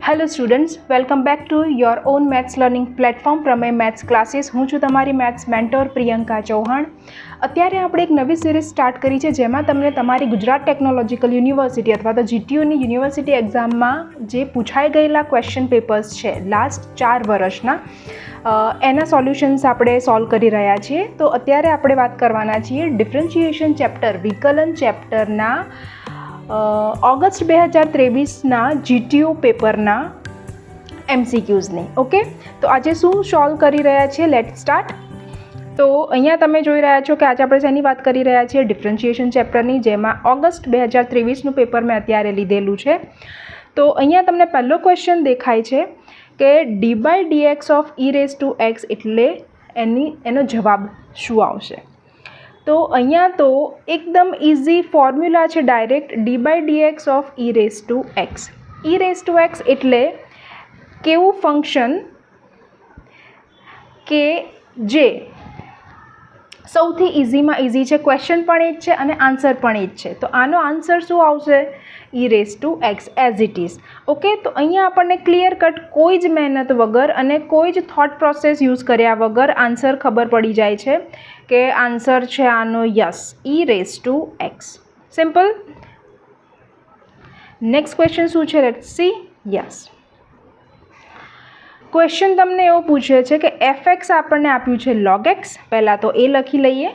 Hello students, welcome back to your own maths learning platform પ્રમેય maths classes. હું છું તમારી મેથ્સ મેન્ટોર પ્રિયંકા ચૌહાણ. અત્યારે આપણે એક નવી સિરીઝ સ્ટાર્ટ કરી છે જેમાં તમને તમારી ગુજરાત ટેકનોલોજીકલ યુનિવર્સિટી અથવા તો જીટીયુની યુનિવર્સિટી એક્ઝામમાં જે પૂછાઈ ગયેલા ક્વેશ્ચન પેપર્સ છે લાસ્ટ 4 વર્ષના એના સોલ્યુશન્સ આપણે સોલ્વ કરી રહ્યા છીએ. તો અત્યારે આપણે વાત કરવાના છીએ ડિફરન્શિએશન ચેપ્ટર, વિકલન ચેપ્ટરના ઓગસ્ટ 2023ના જીટીયુ પેપરના એમસીક્યુઝની. ઓકે, તો આજે શું સોલ્વ કરી રહ્યા છીએ, લેટ સ્ટાર્ટ. તો અહીંયા તમે જોઈ રહ્યા છો કે આજે આપણે શેની વાત કરી રહ્યા છીએ, ડિફરન્શિએશન ચેપ્ટરની, જેમાં ઓગસ્ટ 2023નું પેપર મેં અત્યારે લીધેલું છે. તો અહીંયા તમને પહેલો ક્વેશ્ચન દેખાય છે કે d/dx ઓફ e⁻x એટલે એનો જવાબ શું આવશે. તો અહીંયા તો એકદમ ઇઝી ફોર્મ્યુલા છે, direct d/dx of e⁻x. e⁻x એટલે કેવું ફંક્શન કે જે સૌથી ઇઝીમાં ઇઝી છે. ક્વેશ્ચન પણ એ જ છે અને આન્સર પણ એ જ છે. તો આનો આન્સર શું આવશે? e⁻x as it is. Okay, તો અહીંયા આપણને ક્લિયર કટ કોઈ જ મહેનત વગર અને કોઈ જ થોટ પ્રોસેસ યુઝ કર્યા વગર આન્સર ખબર પડી જાય છે કે આન્સર છે આનો yes, e⁻x. Simple. Next question શું છે, લેટ્સ સી. યસ, ક્વેશ્ચન તમને એવો પૂછે છે કે fx આપણને આપ્યું છે log x. પહેલાં તો એ લખી લઈએ,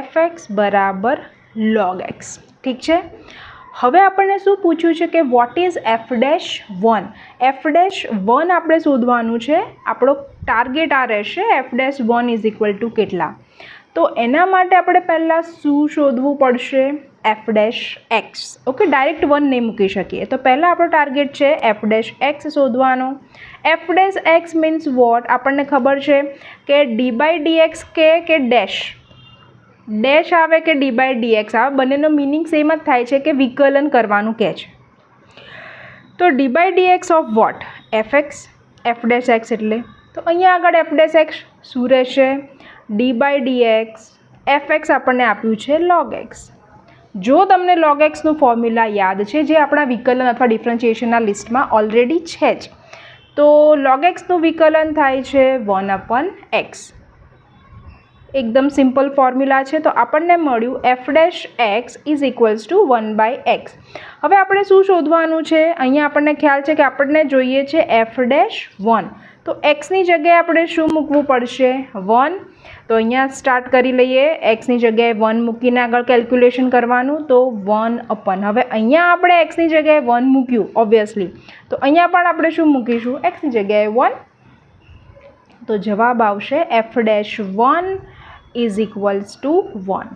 fx બરાબર log x. ઠીક છે. હવે આપણને શું પૂછ્યું છે કે વોટ ઇઝ f'1. f'1 આપણે શોધવાનું છે. આપણો ટાર્ગેટ આ રહેશે, f'1 ઇઝ ઇક્વલ ટુ કેટલા. તો એના માટે આપણે પહેલાં શું શોધવું પડશે? f'(x). ઓકે, ડાયરેક્ટ 1 નહીં મૂકી શકીએ. તો પહેલાં આપણો ટાર્ગેટ છે f'(x) શોધવાનો. f'(x) means what? આપણને ખબર છે કે d/dx કે ડેશ આવે કે d/dx આવે, બંનેનો મિનિંગ સેમ જ થાય છે કે વિકલન કરવાનું કહે છે. તો d/dx of what? fx. f'(x) એટલે તો અહીંયા આગળ f'(x) શું રહેશે? d/dx. fx આપણને આપ્યું છે log x. જો તમને log xનું ફોર્મ્યુલા યાદ છે, જે આપણા વિકલન અથવા ડિફરન્શિએશનના લિસ્ટમાં ઓલરેડી છે જ, તો log xનું વિકલન થાય છે 1/x. એકદમ સિમ્પલ ફોર્મ્યુલા છે. તો આપણને મળ્યું f'(x) is equals to 1/x. હવે આપણે શું શોધવાનું છે? અહીંયા આપણને ખ્યાલ છે કે આપણને જોઈએ છે f'(1). તો xની જગ્યાએ આપણે શું મૂકવું પડશે? 1. તો અહીંયા સ્ટાર્ટ કરી લઈએ. xની જગ્યાએ 1 મૂકીને આગળ કેલ્ક્યુલેશન કરવાનું. તો 1/. હવે અહીંયા આપણે xની જગ્યાએ 1 મૂક્યું ઓબ્વિયસલી, તો અહીંયા પણ આપણે શું મૂકીશું? xની જગ્યાએ 1. તો જવાબ આવશે f'(1) is equals to 1.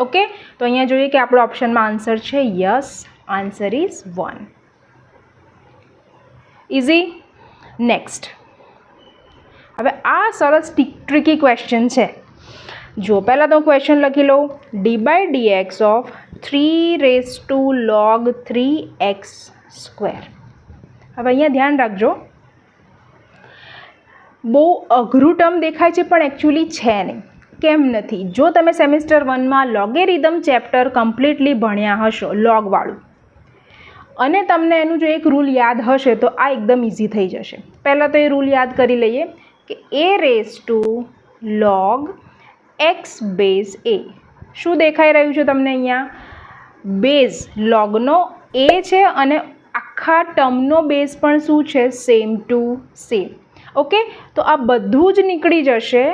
Okay, તો અહીંયા જોઈએ કે આપણો ઓપ્શનમાં આન્સર છે yes, answer is 1. Easy. Next. હવે આ સરસ ટ્રિકી ક્વેશ્ચન છે. જો પહેલાં તો ક્વેશ્ચન લખી લો, d/dx ઓફ 3 log 3x². હવે અહીંયા ધ્યાન રાખજો, બહુ અઘરું ટર્મ દેખાય છે પણ એકચ્યુઅલી છે નહીં. કેમ નથી? જો તમે સેમિસ્ટર 1માં લોગેરિધમ ચેપ્ટર કમ્પ્લીટલી ભણ્યા હશો, લોગવાળું, અને તમને એનું જો એક રૂલ યાદ હશે તો આ એકદમ ઇઝી થઈ જશે. પહેલાં તો એ રૂલ યાદ કરી લઈએ કે a⁻log x²a. શું દેખાઈ રહ્યું છે તમને અહીંયા? બેઝ લોગનો a છે અને આખા ટર્મનો બેઝ પણ શું છે? Same to same. ઓકે, તો આ બધું જ નીકળી જશે,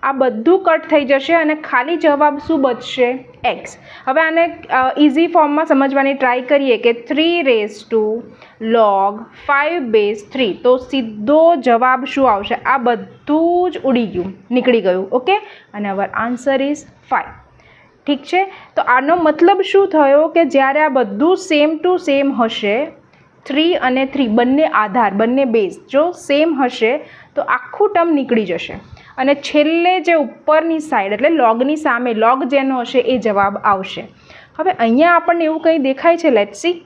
આ બધું કટ થઈ જશે અને ખાલી જવાબ શું બચશે? x. હવે આને ઇઝી ફોર્મમાં સમજવાની ટ્રાય કરીએ કે 3 log 5/3. તો સીધો જવાબ શું આવશે? આ બધું જ ઉડી ગયું, નીકળી ગયું. ઓકે, અને હવે આન્સર ઇઝ 5. ઠીક છે. તો આનો મતલબ શું થયો કે જ્યારે આ બધું સેમ ટુ સેમ હશે, 3 અને 3 બંને આધાર, બંને બેઝ જો સેમ હશે તો આખું ટર્મ નીકળી જશે અને છેલ્લે જે ઉપરની સાઈડ એટલે લોગની સામે લોગ જેનો હશે એ જવાબ આવશે. હવે અહીંયા આપણને એવું કંઈ દેખાય છે, લેટ્સ સી.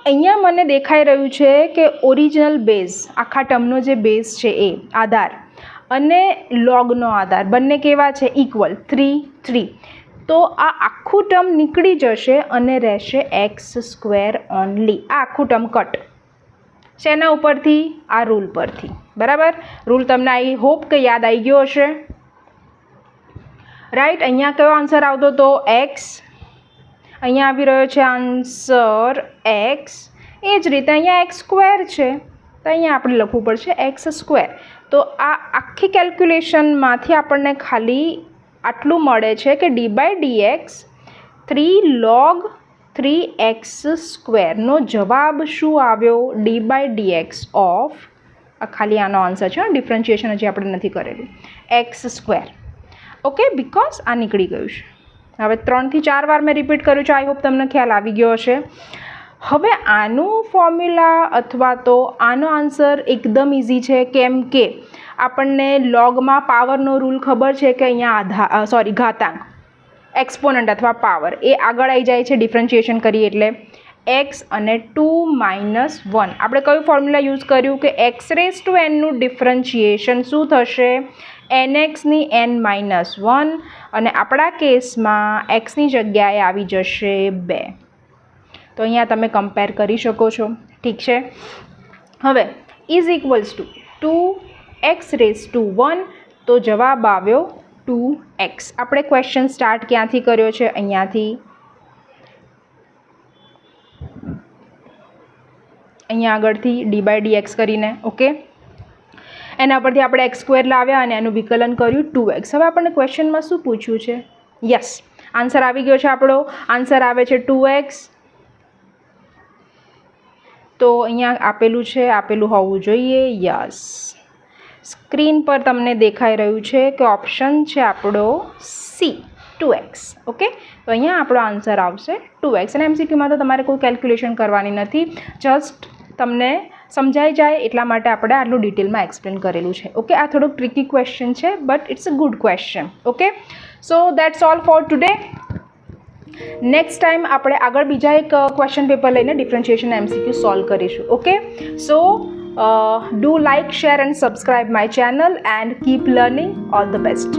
અહીંયા મને દેખાઈ રહ્યું છે કે ઓરિજિનલ બેઝ, આખા ટર્મનો જે બેઝ છે એ આધાર, અને લોગનો આધાર બંને કેવા છે? ઇક્વલ, 3 3. તો આ આખું ટર્મ નીકળી જશે અને રહેશે x² ઓનલી. આ આખું ટર્મ કટ. શેના ઉપરથી? આ રૂલ પરથી. બરાબર? રૂલ તમને આઈ હોપ કે યાદ આવી ગયો હશે. રાઈટ. અહીંયા કયો આન્સર આવતો હતો? x. અહીંયા આવી રહ્યો છે આન્સર x. એ જ રીતે અહીંયા x² છે તો અહીંયા આપણે લખવું પડશે x². તો આ આખી કેલ્ક્યુલેશનમાંથી આપણને ખાલી આટલું મળે છે કે d/dx 3 log 3x² નો જવાબ શું આવ્યો? d/dx ઓફ, ખાલી આનો આન્સર છે, ડિફરન્શિએશન હજી આપણે નથી કરેલું, x². ઓકે, બિકોઝ આ નીકળી ગયું છે. હવે 3 થી 4 વાર મેં રિપીટ કર્યું છે. આઈ હોપ તમને ખ્યાલ આવી ગયો હશે. હવે આનું ફોર્મ્યુલા અથવા તો આનો આન્સર એકદમ ઇઝી છે, કેમ કે આપણને લોગમાં પાવરનો રૂલ ખબર છે કે અહીંયા ઘાતાંક, એક્સપોનન્ટ અથવા પાવર એ આગળ આવી જાય છે ડિફરન્શિએશન કરીએ એટલે. x અને 2 - 1. આપણે કયું ફોર્મ્યુલા યુઝ કર્યું કે x⁻n નું ડિફરન્શિએશન શું થશે? nx ની n-1 અને આપણા કેસમાં xની જગ્યાએ આવી જશે 2. તો અહીંયા તમે કમ્પેર કરી શકો છો. ઠીક છે. હવે ઇઝ ઇક્વલ્સ ટુ 2x⁻1 તો જવાબ આવ્યો 2x. આપણે ક્વેશ્ચન સ્ટાર્ટ ક્યાંથી કર્યો છે? અહીંયાથી. અહીંયા આગળથી d/dx કરીને. ઓકે, એના પરથી આપણે x² લાવ્યા અને એનું વિકલન કર્યું 2x. હવે આપણને ક્વેશ્ચનમાં શું પૂછ્યું છે? યસ, આન્સર આવી ગયો છે. આપણો આન્સર આવે છે 2x. તો અહીંયા આપેલું છે, આપેલું હોવું જોઈએ. યસ, સ્ક્રીન પર તમને દેખાઈ રહ્યું છે કે ઓપ્શન છે આપણો C, 2x. ઓકે, તો અહીંયા આપણો આન્સર આવશે 2x. અને MCQમાં તો તમારે કોઈ કેલ્ક્યુલેશન કરવાની નથી, જસ્ટ તમને સમજાઈ જાય એટલા માટે આપણે આટલું ડિટેલમાં એક્સપ્લેન કરેલું છે. ઓકે, આ થોડુંક ટ્રિકી ક્વેશ્ચન છે but it's a good question. Okay, so that's all for today. Next time આપણે આગળ બીજા એક ક્વેશ્ચન પેપર લઈને ડિફરન્શિએશન MCQ સોલ્વ કરીશું. Okay, so do like, share and subscribe my channel and keep learning. All the best.